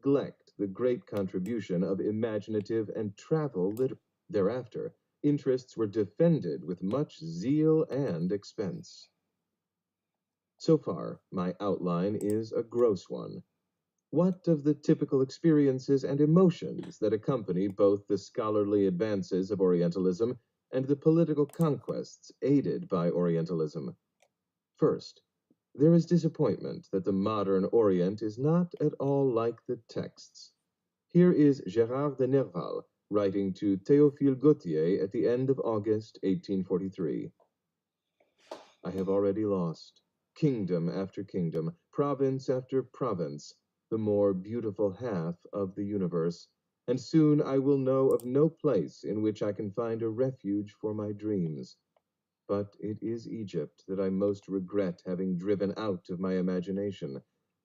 neglect the great contribution of imaginative and travel literature. Thereafter, interests were defended with much zeal and expense. So far, my outline is a gross one. What of the typical experiences and emotions that accompany both the scholarly advances of Orientalism and the political conquests aided by Orientalism? First, there is disappointment that the modern Orient is not at all like the texts. Here is Gérard de Nerval writing to Théophile Gautier at the end of August 1843. I have already lost kingdom after kingdom, province after province, the more beautiful half of the universe, and soon I will know of no place in which I can find a refuge for my dreams. But it is Egypt that I most regret having driven out of my imagination,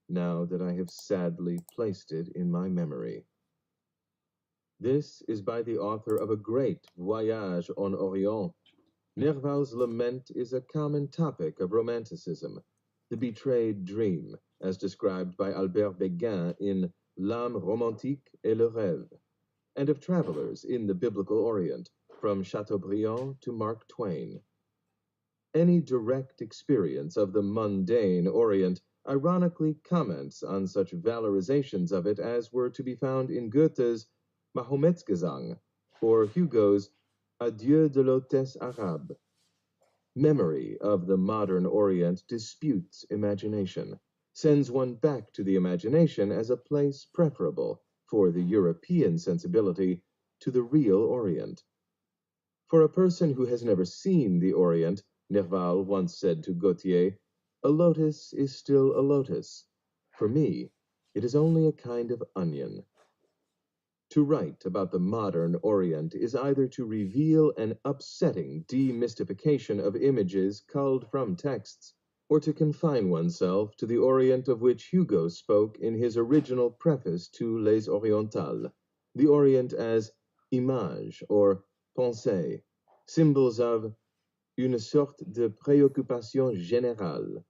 now that I have sadly placed it in my memory. This is by the author of a great Voyage en Orient. Nerval's lament is a common topic of Romanticism, the betrayed dream, as described by Albert Béguin in L'âme romantique et le rêve, and of travelers in the biblical Orient, from Chateaubriand to Mark Twain. Any direct experience of the mundane Orient ironically comments on such valorizations of it as were to be found in Goethe's Mahometzgesang or Hugo's Adieu de l'hôtesse arabe. Memory of the modern Orient disputes imagination, sends one back to the imagination as a place preferable for the European sensibility to the real Orient. For a person who has never seen the Orient, Nerval once said to Gautier, a lotus is still a lotus. For me, it is only a kind of onion. To write about the modern Orient is either to reveal an upsetting demystification of images culled from texts, or to confine oneself to the Orient of which Hugo spoke in his original preface to Les Orientales, the Orient as image or pensée, symbols of une sorte de préoccupation générale.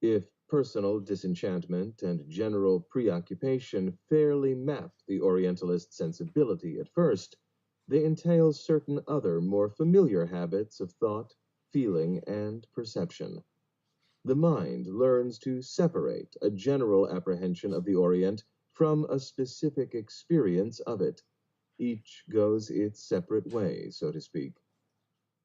If personal disenchantment and general preoccupation fairly map the Orientalist sensibility at first, they entail certain other more familiar habits of thought, feeling, and perception. The mind learns to separate a general apprehension of the Orient from a specific experience of it. Each goes its separate way, so to speak.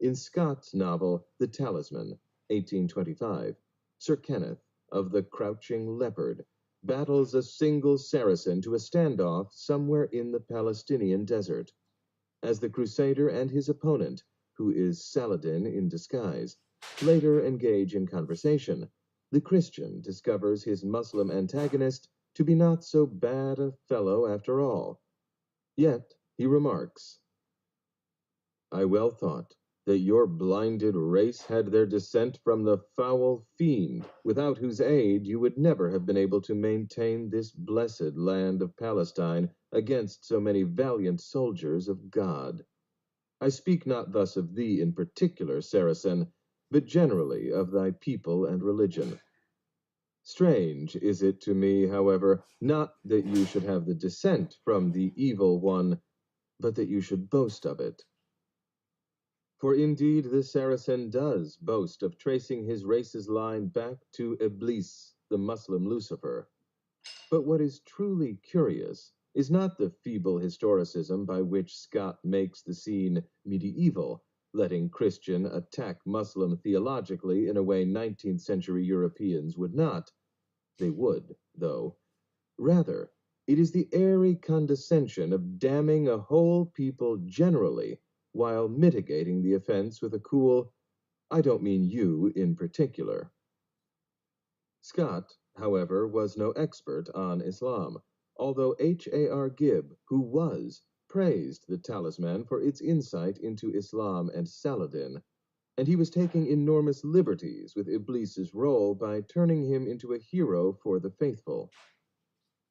In Scott's novel, The Talisman, 1825, Sir Kenneth, of the Crouching Leopard, battles a single Saracen to a standoff somewhere in the Palestinian desert. As the Crusader and his opponent, who is Saladin in disguise, later engage in conversation, the Christian discovers his Muslim antagonist to be not so bad a fellow after all. Yet, he remarks, I well thought that your blinded race had their descent from the foul fiend, without whose aid you would never have been able to maintain this blessed land of Palestine against so many valiant soldiers of God. I speak not thus of thee in particular, Saracen, but generally of thy people and religion. Strange is it to me, however, not that you should have the descent from the evil one, but that you should boast of it. For indeed the Saracen does boast of tracing his race's line back to Iblis, the Muslim Lucifer. But what is truly curious is not the feeble historicism by which Scott makes the scene medieval, letting Christian attack Muslim theologically in a way 19th century Europeans would not. They would, though. Rather, it is the airy condescension of damning a whole people generally, while mitigating the offense with a cool, I don't mean you in particular. Scott, however, was no expert on Islam, although H.A.R. Gibb, who was, praised The Talisman for its insight into Islam and Saladin, and he was taking enormous liberties with Iblis's role by turning him into a hero for the faithful.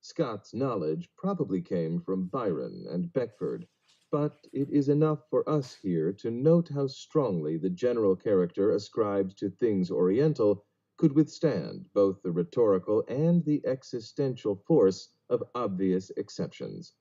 Scott's knowledge probably came from Byron and Beckford, but it is enough for us here to note how strongly the general character ascribed to things Oriental could withstand both the rhetorical and the existential force of obvious exceptions.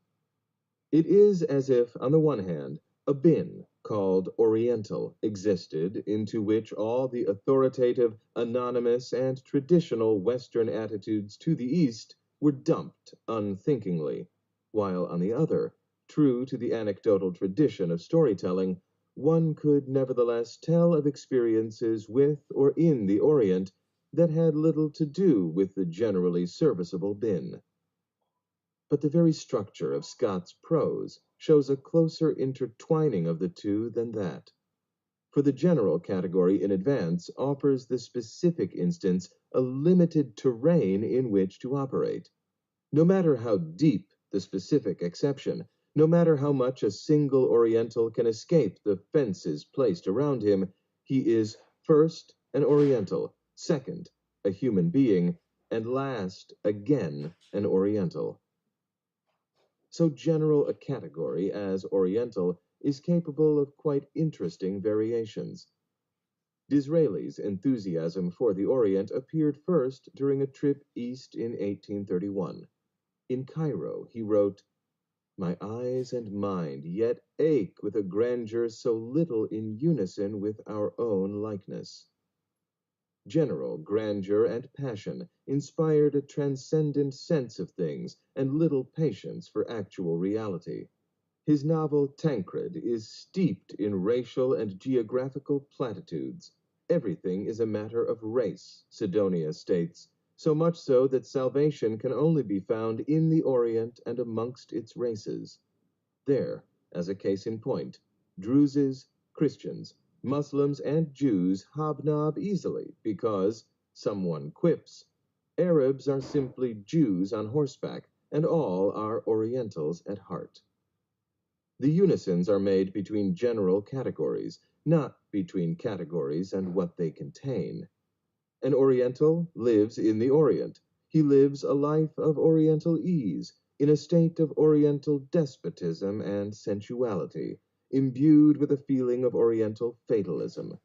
It is as if, on the one hand, a bin called Oriental existed into which all the authoritative, anonymous, and traditional Western attitudes to the East were dumped unthinkingly, while on the other, true to the anecdotal tradition of storytelling, one could nevertheless tell of experiences with or in the Orient that had little to do with the generally serviceable bin. But the very structure of Scott's prose shows a closer intertwining of the two than that. For the general category in advance offers the specific instance a limited terrain in which to operate. No matter how deep the specific exception, no matter how much a single Oriental can escape the fences placed around him, he is first an Oriental, second a human being, and last again an Oriental. So general a category as Oriental is capable of quite interesting variations. Disraeli's enthusiasm for the Orient appeared first during a trip east in 1831. In Cairo, he wrote, "My eyes and mind yet ache with a grandeur so little in unison with our own likeness." General grandeur and passion inspired a transcendent sense of things and little patience for actual reality. His novel Tancred is steeped in racial and geographical platitudes. Everything is a matter of race, Sidonia states, so much so that salvation can only be found in the Orient and amongst its races. There, as a case in point, Druzes, Christians, Muslims, and Jews hobnob easily because, someone quips, Arabs are simply Jews on horseback, and all are Orientals at heart. The unisons are made between general categories, not between categories and what they contain. An Oriental lives in the Orient. He lives a life of Oriental ease, in a state of Oriental despotism and sensuality, imbued with a feeling of Oriental fatalism.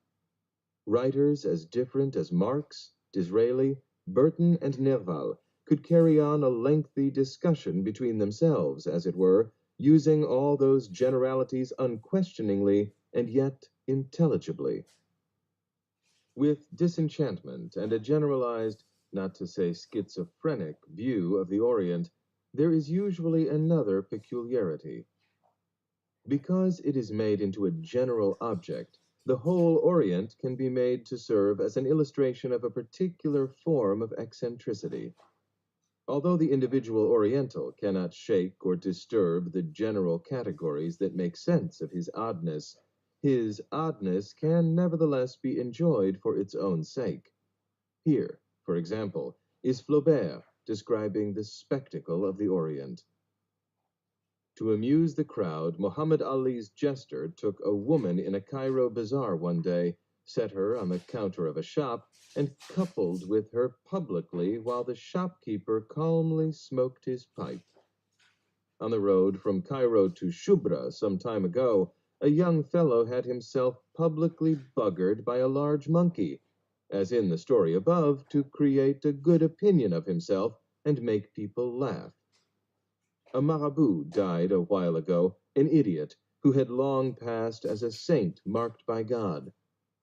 Writers as different as Marx, Disraeli, Burton, and Nerval could carry on a lengthy discussion between themselves, as it were, using all those generalities unquestioningly and yet intelligibly. With disenchantment and a generalized, not to say schizophrenic, view of the Orient, there is usually another peculiarity. Because it is made into a general object, the whole Orient can be made to serve as an illustration of a particular form of eccentricity. Although the individual Oriental cannot shake or disturb the general categories that make sense of his oddness can nevertheless be enjoyed for its own sake. Here, for example, is Flaubert describing the spectacle of the Orient. To amuse the crowd, Muhammad Ali's jester took a woman in a Cairo bazaar one day, set her on the counter of a shop, and coupled with her publicly while the shopkeeper calmly smoked his pipe. On the road from Cairo to Shubra some time ago, a young fellow had himself publicly buggered by a large monkey, as in the story above, to create a good opinion of himself and make people laugh. A marabout died a while ago, an idiot, who had long passed as a saint marked by God.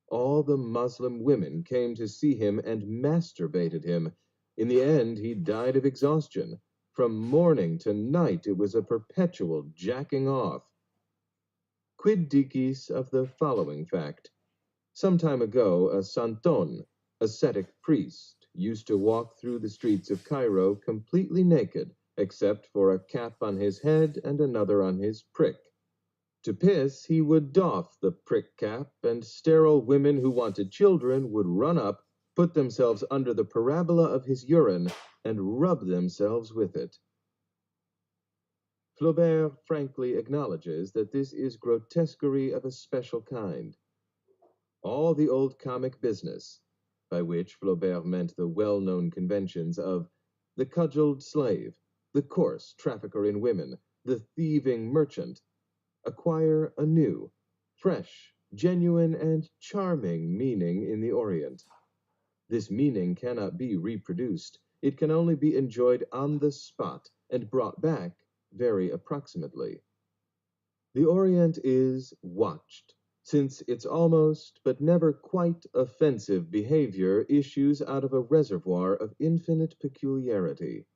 All the Muslim women came to see him and masturbated him. In the end, he died of exhaustion. From morning to night, it was a perpetual jacking off. Quid dicis of the following fact? Some time ago, a santon, ascetic priest, used to walk through the streets of Cairo completely naked, except for a cap on his head and another on his prick. To piss, he would doff the prick cap, and sterile women who wanted children would run up, put themselves under the parabola of his urine, and rub themselves with it. Flaubert frankly acknowledges that this is grotesquerie of a special kind. All the old comic business, by which Flaubert meant the well-known conventions of the cudgeled slave, the coarse trafficker in women, the thieving merchant, acquire a new, fresh, genuine, and charming meaning in the Orient. This meaning cannot be reproduced. It can only be enjoyed on the spot, and brought back very approximately. The Orient is watched, since its almost but never quite offensive behavior issues out of a reservoir of infinite peculiarity.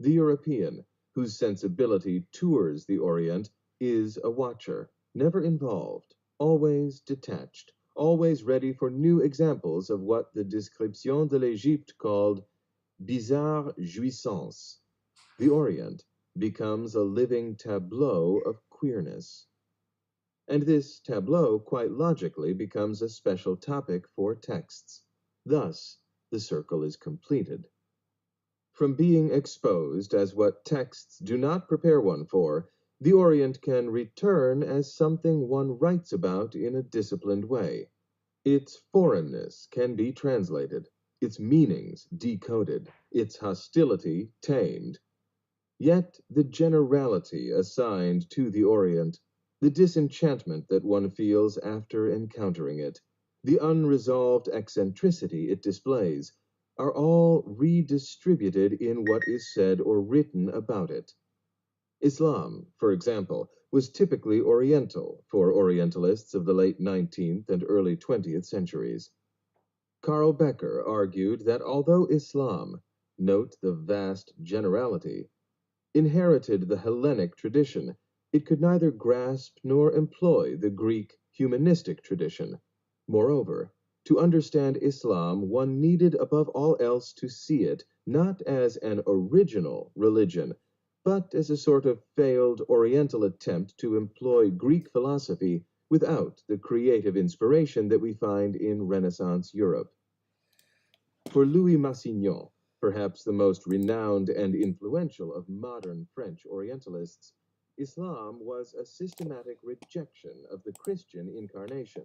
The European, whose sensibility tours the Orient, is a watcher, never involved, always detached, always ready for new examples of what the Description de l'Égypte called bizarre jouissance. The Orient becomes a living tableau of queerness. And this tableau quite logically becomes a special topic for texts. Thus, the circle is completed. From being exposed as what texts do not prepare one for, the Orient can return as something one writes about in a disciplined way. Its foreignness can be translated, its meanings decoded, its hostility tamed. Yet the generality assigned to the Orient, the disenchantment that one feels after encountering it, the unresolved eccentricity it displays, are all redistributed in what is said or written about it. Islam, for example, was typically Oriental for Orientalists of the late 19th and early 20th centuries. Karl Becker argued that although Islam, note the vast generality, inherited the Hellenic tradition, it could neither grasp nor employ the Greek humanistic tradition. Moreover, to understand Islam, one needed above all else to see it not as an original religion, but as a sort of failed Oriental attempt to employ Greek philosophy without the creative inspiration that we find in Renaissance Europe. For Louis Massignon, perhaps the most renowned and influential of modern French Orientalists, Islam was a systematic rejection of the Christian incarnation,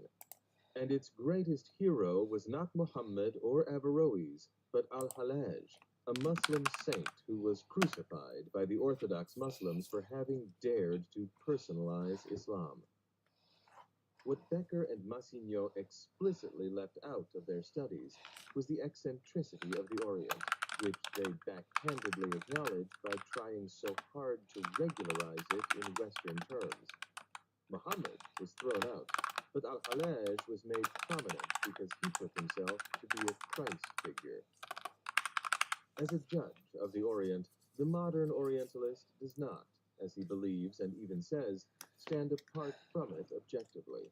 and its greatest hero was not Muhammad or Averroes, but Al-Hallaj, a Muslim saint who was crucified by the Orthodox Muslims for having dared to personalize Islam. What Becker and Massignon explicitly left out of their studies was the eccentricity of the Orient, which they backhandedly acknowledged by trying so hard to regularize it in Western terms. Muhammad was thrown out, but Al-Hallaj was made prominent because he took himself to be a Christ figure. As a judge of the Orient, the modern Orientalist does not, as he believes and even says, stand apart from it objectively.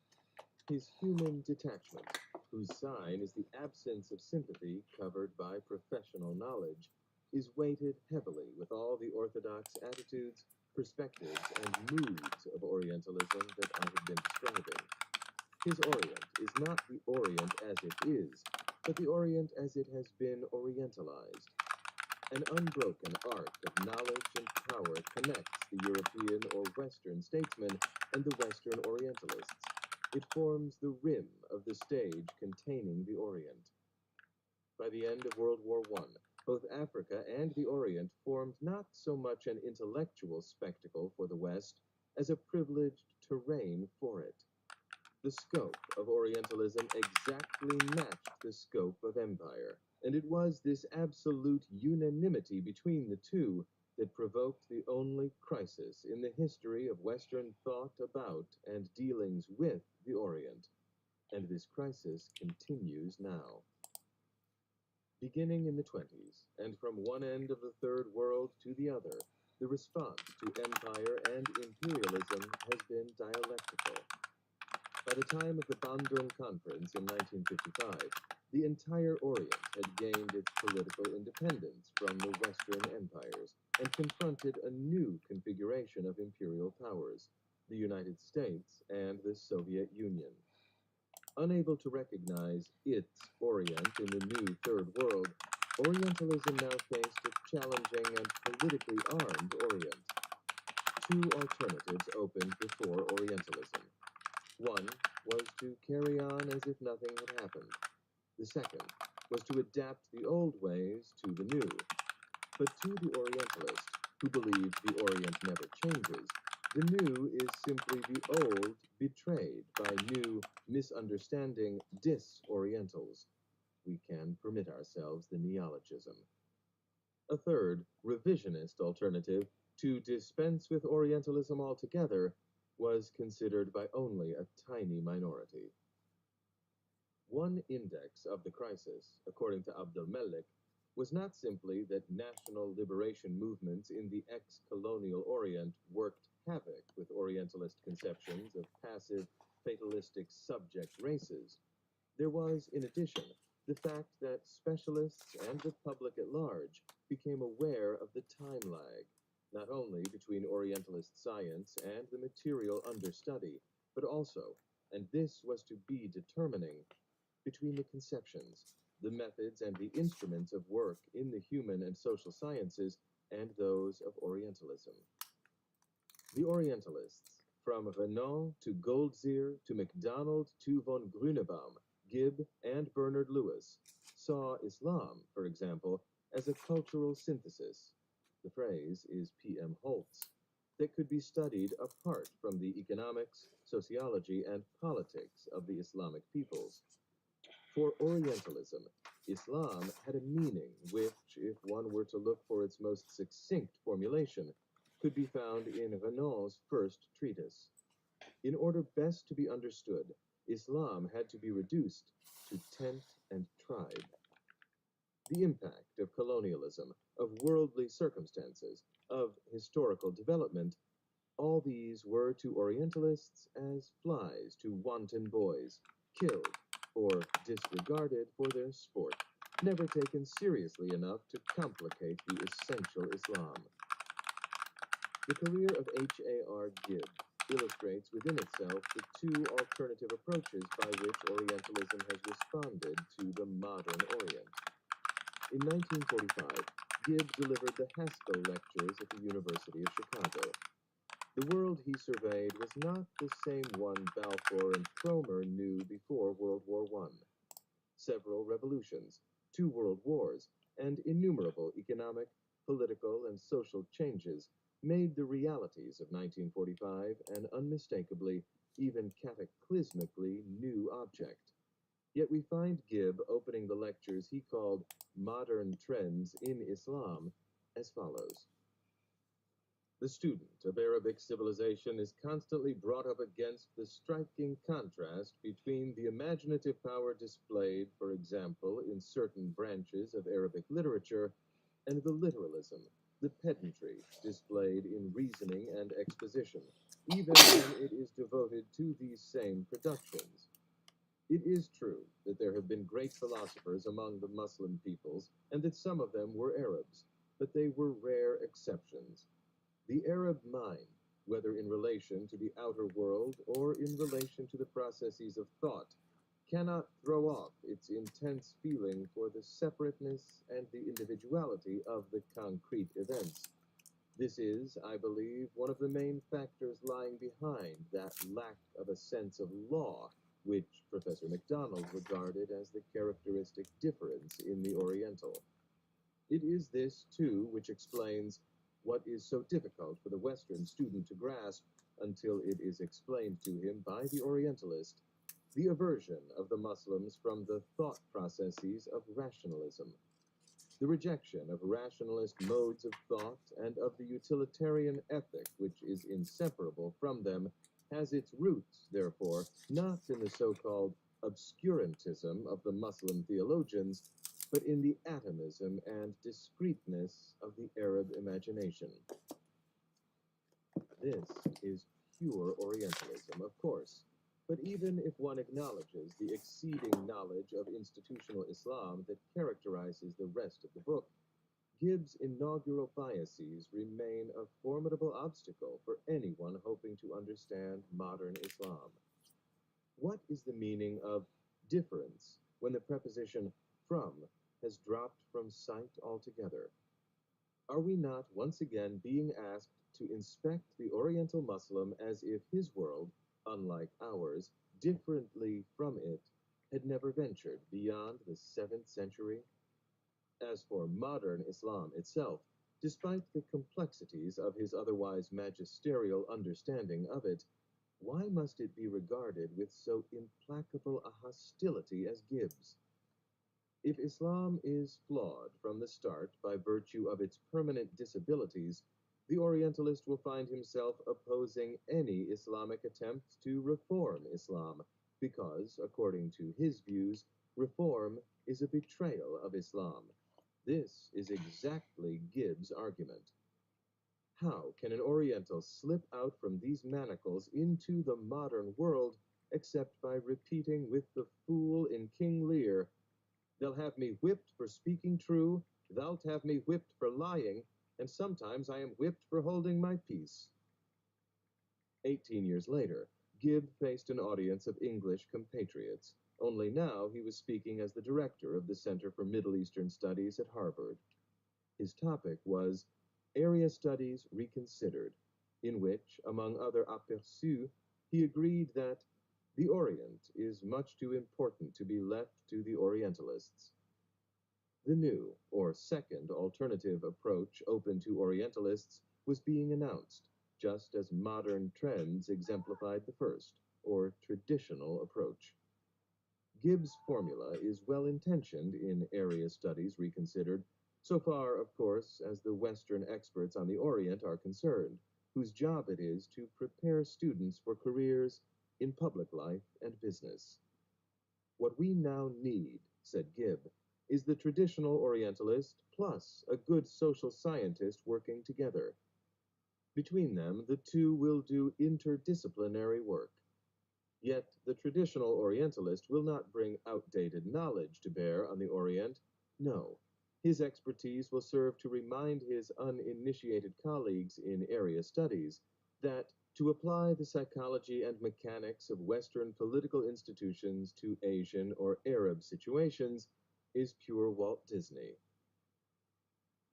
His human detachment, whose sign is the absence of sympathy covered by professional knowledge, is weighted heavily with all the orthodox attitudes, perspectives, and moods of Orientalism that I have been describing. His Orient is not the Orient as it is, but the Orient as it has been Orientalized. An unbroken arc of knowledge and power connects the European or Western statesman and the Western Orientalists. It forms the rim of the stage containing the Orient. By the end of World War I, both Africa and the Orient formed not so much an intellectual spectacle for the West as a privileged terrain for it. The scope of Orientalism exactly matched the scope of empire, and it was this absolute unanimity between the two that provoked the only crisis in the history of Western thought about and dealings with the Orient. And this crisis continues now. Beginning in the 20s, and from one end of the Third World to the other, the response to empire and imperialism has been dialectical. By the time of the Bandung Conference in 1955, the entire Orient had gained its political independence from the Western empires and confronted a new configuration of imperial powers, the United States and the Soviet Union. Unable to recognize its Orient in the new Third World, Orientalism now faced a challenging and politically armed Orient. Two alternatives opened before Orientalism. One was to carry on as if nothing had happened. The second was to adapt the old ways to the new. But to the Orientalist, who believes the Orient never changes, the new is simply the old betrayed by new, misunderstanding dis-Orientals. We can permit ourselves the neologism. A third, revisionist alternative, to dispense with Orientalism altogether, was considered by only a tiny minority. One index of the crisis, according to Abdelmelek, was not simply that national liberation movements in the ex-colonial Orient worked havoc with Orientalist conceptions of passive, fatalistic subject races. There was, in addition, the fact that specialists and the public at large became aware of the time lag, not only between Orientalist science and the material understudy, but also, and this was to be determining, between the conceptions, the methods, and the instruments of work in the human and social sciences and those of Orientalism. The Orientalists, from Renan to Goldzier to MacDonald to von Grunebaum, Gibb, and Bernard Lewis, saw Islam, for example, as a cultural synthesis. The phrase is P.M. Holt's, that could be studied apart from the economics, sociology, and politics of the Islamic peoples. For Orientalism, Islam had a meaning which, if one were to look for its most succinct formulation, could be found in Renan's first treatise. In order best to be understood, Islam had to be reduced to tent and tribe. The impact of colonialism, of worldly circumstances, of historical development, all these were to Orientalists as flies to wanton boys, killed or disregarded for their sport, never taken seriously enough to complicate the essential Islam. The career of H.A.R. Gibb illustrates within itself the two alternative approaches by which Orientalism has responded to the modern Orient. In 1945, Gibb delivered the Haskell Lectures at the University of Chicago. The world he surveyed was not the same one Balfour and Cromer knew before World War I. Several revolutions, 2 world wars, and innumerable economic, political, and social changes made the realities of 1945 an unmistakably, even cataclysmically new object. Yet we find Gibb opening the lectures he called Modern Trends in Islam as follows. The student of Arabic civilization is constantly brought up against the striking contrast between the imaginative power displayed, for example, in certain branches of Arabic literature, and the literalism, the pedantry displayed in reasoning and exposition, even when it is devoted to these same productions. It is true that there have been great philosophers among the Muslim peoples, and that some of them were Arabs, but they were rare exceptions. The Arab mind, whether in relation to the outer world or in relation to the processes of thought, cannot throw off its intense feeling for the separateness and the individuality of the concrete events. This is, I believe, one of the main factors lying behind that lack of a sense of law, which Professor MacDonald regarded as the characteristic difference in the Oriental. It is this, too, which explains what is so difficult for the Western student to grasp until it is explained to him by the Orientalist, the aversion of the Muslims from the thought processes of rationalism. The rejection of rationalist modes of thought and of the utilitarian ethic which is inseparable from them has its roots, therefore, not in the so-called obscurantism of the Muslim theologians, but in the atomism and discreteness of the Arab imagination. This is pure Orientalism, of course, but even if one acknowledges the exceeding knowledge of institutional Islam that characterizes the rest of the book, Gibb's inaugural biases remain a formidable obstacle for anyone hoping to understand modern Islam. What is the meaning of difference when the preposition from has dropped from sight altogether? Are we not once again being asked to inspect the Oriental Muslim as if his world, unlike ours, differently from it, had never ventured beyond the 7th century? As for modern Islam itself, despite the complexities of his otherwise magisterial understanding of it, why must it be regarded with so implacable a hostility as Gibb's? If Islam is flawed from the start by virtue of its permanent disabilities, the Orientalist will find himself opposing any Islamic attempt to reform Islam, because, according to his views, reform is a betrayal of Islam. This is exactly Gibbs' argument. How can an Oriental slip out from these manacles into the modern world except by repeating with the fool in King Lear, "They'll have me whipped for speaking true, thou'lt have me whipped for lying, and sometimes I am whipped for holding my peace." 18 years later, Gibb faced an audience of English compatriots, only now he was speaking as the director of the Center for Middle Eastern Studies at Harvard. His topic was Area Studies Reconsidered, in which, among other aperçus, he agreed that the Orient is much too important to be left to the Orientalists. The new, or second, alternative approach open to Orientalists was being announced, just as modern trends exemplified the first, or traditional, approach. Gibbs' formula is well-intentioned in Area Studies Reconsidered, so far, of course, as the Western experts on the Orient are concerned, whose job it is to prepare students for careers in public life and business. "What we now need," said Gibb, "is the traditional Orientalist plus a good social scientist working together. Between them, the two will do interdisciplinary work. Yet the traditional Orientalist will not bring outdated knowledge to bear on the Orient. No, his expertise will serve to remind his uninitiated colleagues in area studies that to apply the psychology and mechanics of Western political institutions to Asian or Arab situations is pure Walt Disney."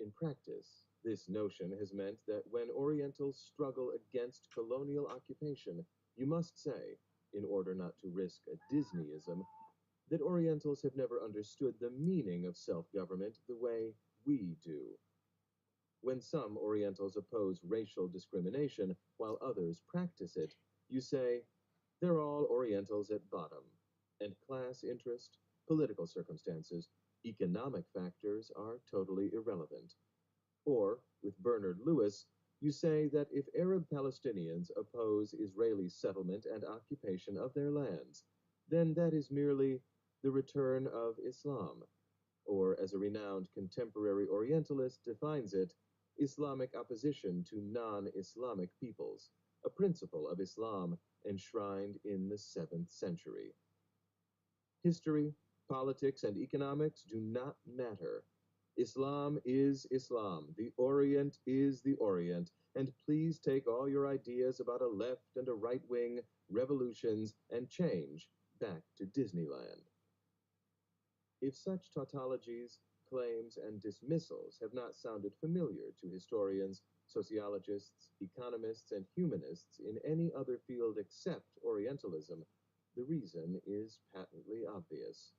In practice, this notion has meant that when Orientals struggle against colonial occupation, you must say, in order not to risk a Disneyism, that Orientals have never understood the meaning of self-government the way we do. When some Orientals oppose racial discrimination while others practice it, you say, they're all Orientals at bottom, and class interest, political circumstances, economic factors are totally irrelevant. Or, with Bernard Lewis, you say that if Arab Palestinians oppose Israeli settlement and occupation of their lands, then that is merely the return of Islam, or as a renowned contemporary Orientalist defines it, Islamic opposition to non-Islamic peoples, a principle of Islam enshrined in the 7th century. History, politics, and economics do not matter. Islam is Islam, the Orient is the Orient, and please take all your ideas about a left and a right wing, revolutions, and change back to Disneyland. If such tautologies, claims, and dismissals have not sounded familiar to historians, sociologists, economists, and humanists in any other field except Orientalism, the reason is patently obvious.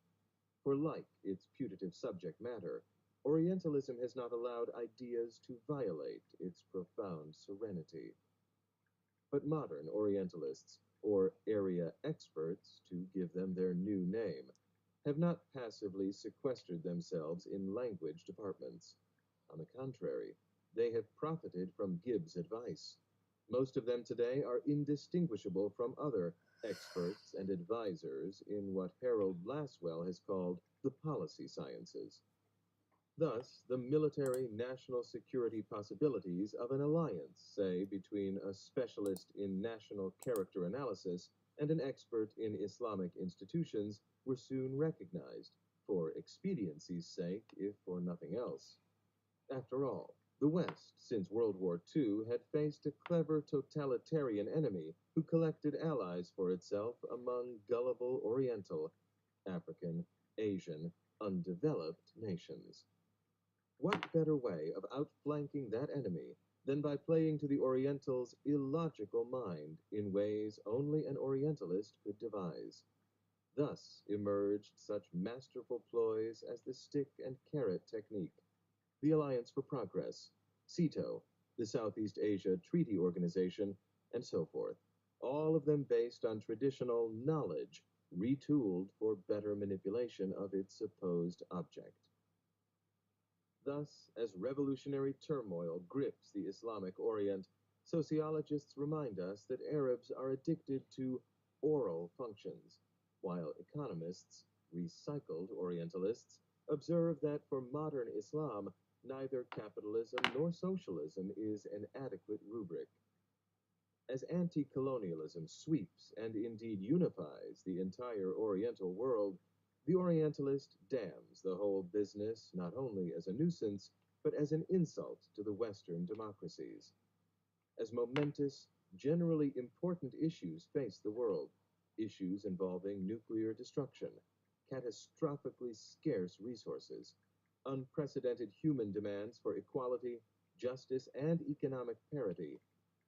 For like its putative subject matter, Orientalism has not allowed ideas to violate its profound serenity. But modern Orientalists, or area experts, to give them their new name, have not passively sequestered themselves in language departments. On the contrary, they have profited from Gibbs' advice. Most of them today are indistinguishable from other experts and advisors in what Harold Lasswell has called the policy sciences. Thus, the military national security possibilities of an alliance, say, between a specialist in national character analysis and an expert in Islamic institutions, were soon recognized, for expediency's sake, if for nothing else. After all, the West, since World War II, had faced a clever totalitarian enemy who collected allies for itself among gullible Oriental, African, Asian, undeveloped nations. What better way of outflanking that enemy than by playing to the Oriental's illogical mind in ways only an Orientalist could devise? Thus emerged such masterful ploys as the stick and carrot technique, the Alliance for Progress, SEATO, the Southeast Asia Treaty Organization, and so forth, all of them based on traditional knowledge retooled for better manipulation of its supposed object. Thus, as revolutionary turmoil grips the Islamic Orient, sociologists remind us that Arabs are addicted to oral functions, while economists, recycled Orientalists, observe that for modern Islam, neither capitalism nor socialism is an adequate rubric. As anti-colonialism sweeps and indeed unifies the entire Oriental world, the Orientalist damns the whole business not only as a nuisance, but as an insult to the Western democracies. As momentous, generally important issues face the world, issues involving nuclear destruction, catastrophically scarce resources, unprecedented human demands for equality, justice, and economic parity,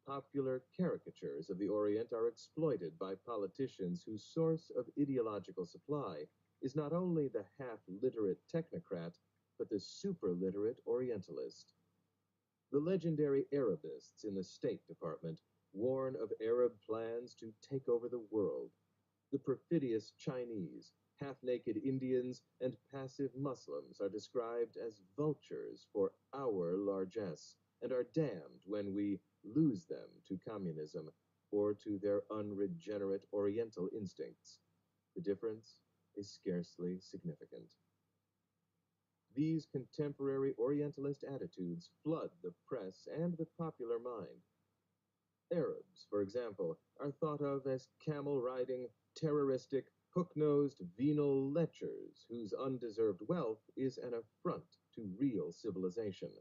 popular caricatures of the Orient are exploited by politicians whose source of ideological supply is not only the half-literate technocrat, but the super-literate Orientalist. The legendary Arabists in the State Department warn of Arab plans to take over the world. The perfidious Chinese, half-naked Indians, and passive Muslims are described as vultures for our largesse, and are damned when we lose them to communism or to their unregenerate Oriental instincts. The difference is scarcely significant. These contemporary Orientalist attitudes flood the press and the popular mind. Arabs, for example, are thought of as camel-riding, terroristic, hook-nosed venal lechers whose undeserved wealth is an affront to real civilization.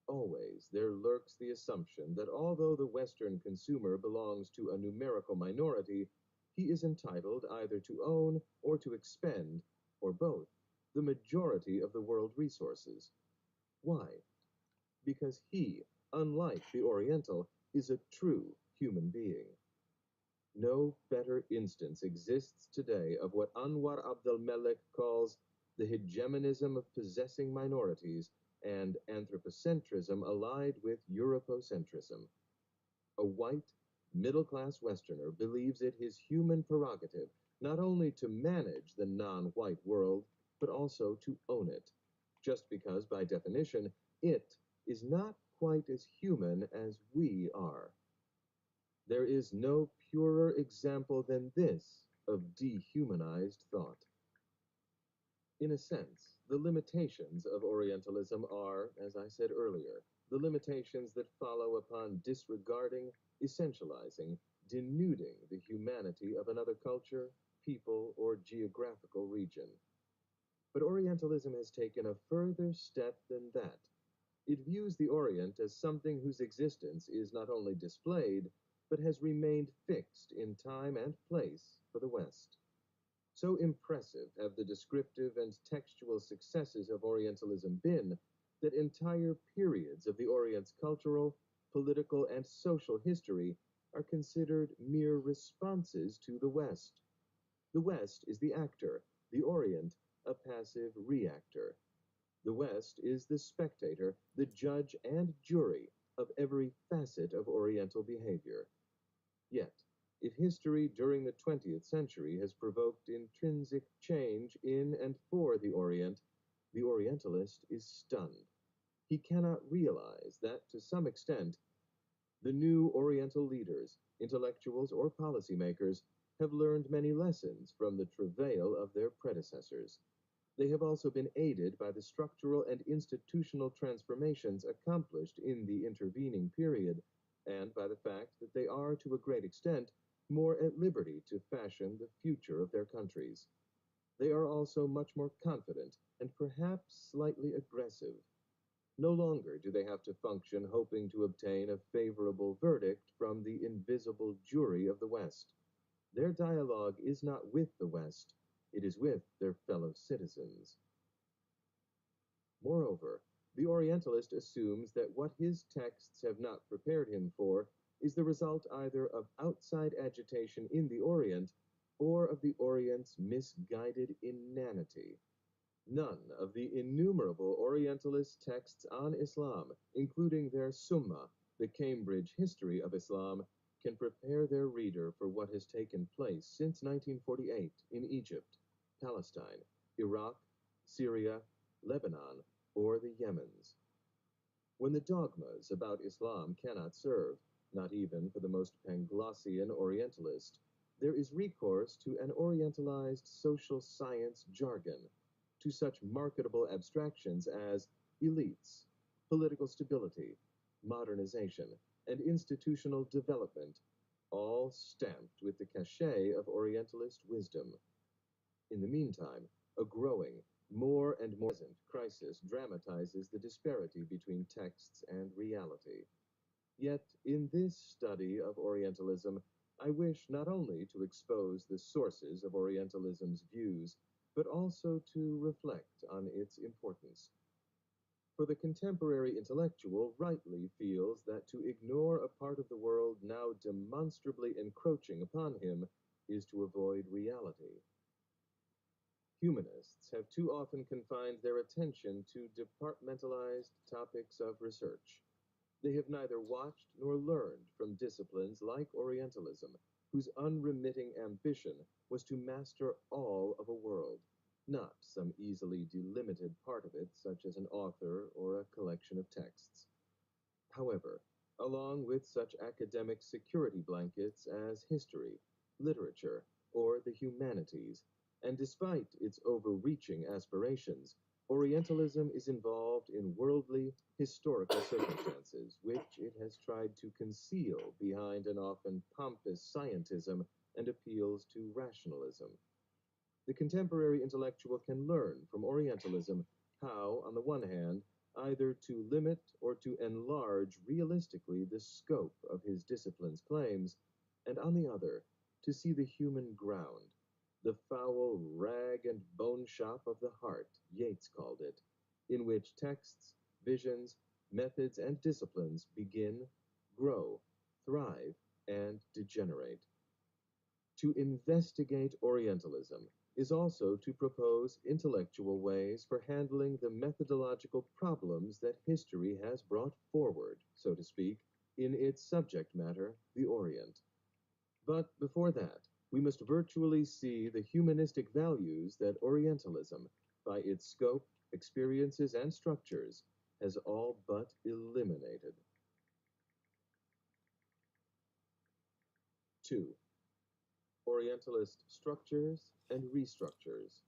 Always there lurks the assumption that although the Western consumer belongs to a numerical minority, he is entitled either to own or to expend, or both, the majority of the world resources. Why? Because he, unlike the Oriental, is a true human being. No better instance exists today of what Anwar Abdelmelek calls the hegemonism of possessing minorities and anthropocentrism allied with Europocentrism. A white, middle-class Westerner believes it his human prerogative not only to manage the non-white world, but also to own it, just because, by definition, it is not quite as human as we are. There is no purer example than this of dehumanized thought. In a sense, the limitations of Orientalism are, as I said earlier, the limitations that follow upon disregarding, essentializing, denuding the humanity of another culture, people, or geographical region. But Orientalism has taken a further step than that. It views the Orient as something whose existence is not only displayed, but has remained fixed in time and place for the West. So impressive have the descriptive and textual successes of Orientalism been that entire periods of the Orient's cultural, political, and social history are considered mere responses to the West. The West is the actor, the Orient a passive reactor. The West is the spectator, the judge and jury of every facet of Oriental behavior. Yet, if history during the 20th century has provoked intrinsic change in and for the Orient, the Orientalist is stunned. He cannot realize that, to some extent, the new Oriental leaders, intellectuals, or policymakers have learned many lessons from the travail of their predecessors. They have also been aided by the structural and institutional transformations accomplished in the intervening period, and by the fact that they are, to a great extent, more at liberty to fashion the future of their countries. They are also much more confident and perhaps slightly aggressive. No longer do they have to function hoping to obtain a favorable verdict from the invisible jury of the West. Their dialogue is not with the West, it is with their fellow citizens. Moreover, the Orientalist assumes that what his texts have not prepared him for is the result either of outside agitation in the Orient or of the Orient's misguided inanity. None of the innumerable Orientalist texts on Islam, including their Summa, the Cambridge History of Islam, can prepare their reader for what has taken place since 1948 in Egypt, Palestine, Iraq, Syria, Lebanon, or the Yemens. When the dogmas about Islam cannot serve, not even for the most Panglossian Orientalist, there is recourse to an Orientalized social science jargon, to such marketable abstractions as elites, political stability, modernization, and institutional development, all stamped with the cachet of Orientalist wisdom. In the meantime, a growing, more and more present crisis dramatizes the disparity between texts and reality. Yet, in this study of Orientalism, I wish not only to expose the sources of Orientalism's views, but also to reflect on its importance. For the contemporary intellectual rightly feels that to ignore a part of the world now demonstrably encroaching upon him is to avoid reality. Humanists have too often confined their attention to departmentalized topics of research. They have neither watched nor learned from disciplines like Orientalism, whose unremitting ambition was to master all of a world, not some easily delimited part of it, such as an author or a collection of texts. However, along with such academic security blankets as history, literature, or the humanities, and despite its overreaching aspirations, Orientalism is involved in worldly, historical circumstances, which it has tried to conceal behind an often pompous scientism and appeals to rationalism. The contemporary intellectual can learn from Orientalism how, on the one hand, either to limit or to enlarge realistically the scope of his discipline's claims, and on the other, to see the human ground, the foul rag and bone shop of the heart, Yeats called it, in which texts, visions, methods, and disciplines begin, grow, thrive, and degenerate. To investigate Orientalism is also to propose intellectual ways for handling the methodological problems that history has brought forward, so to speak, in its subject matter, the Orient. But before that, we must virtually see the humanistic values that Orientalism, by its scope, experiences, and structures, has all but eliminated. 2. Orientalist structures and restructures.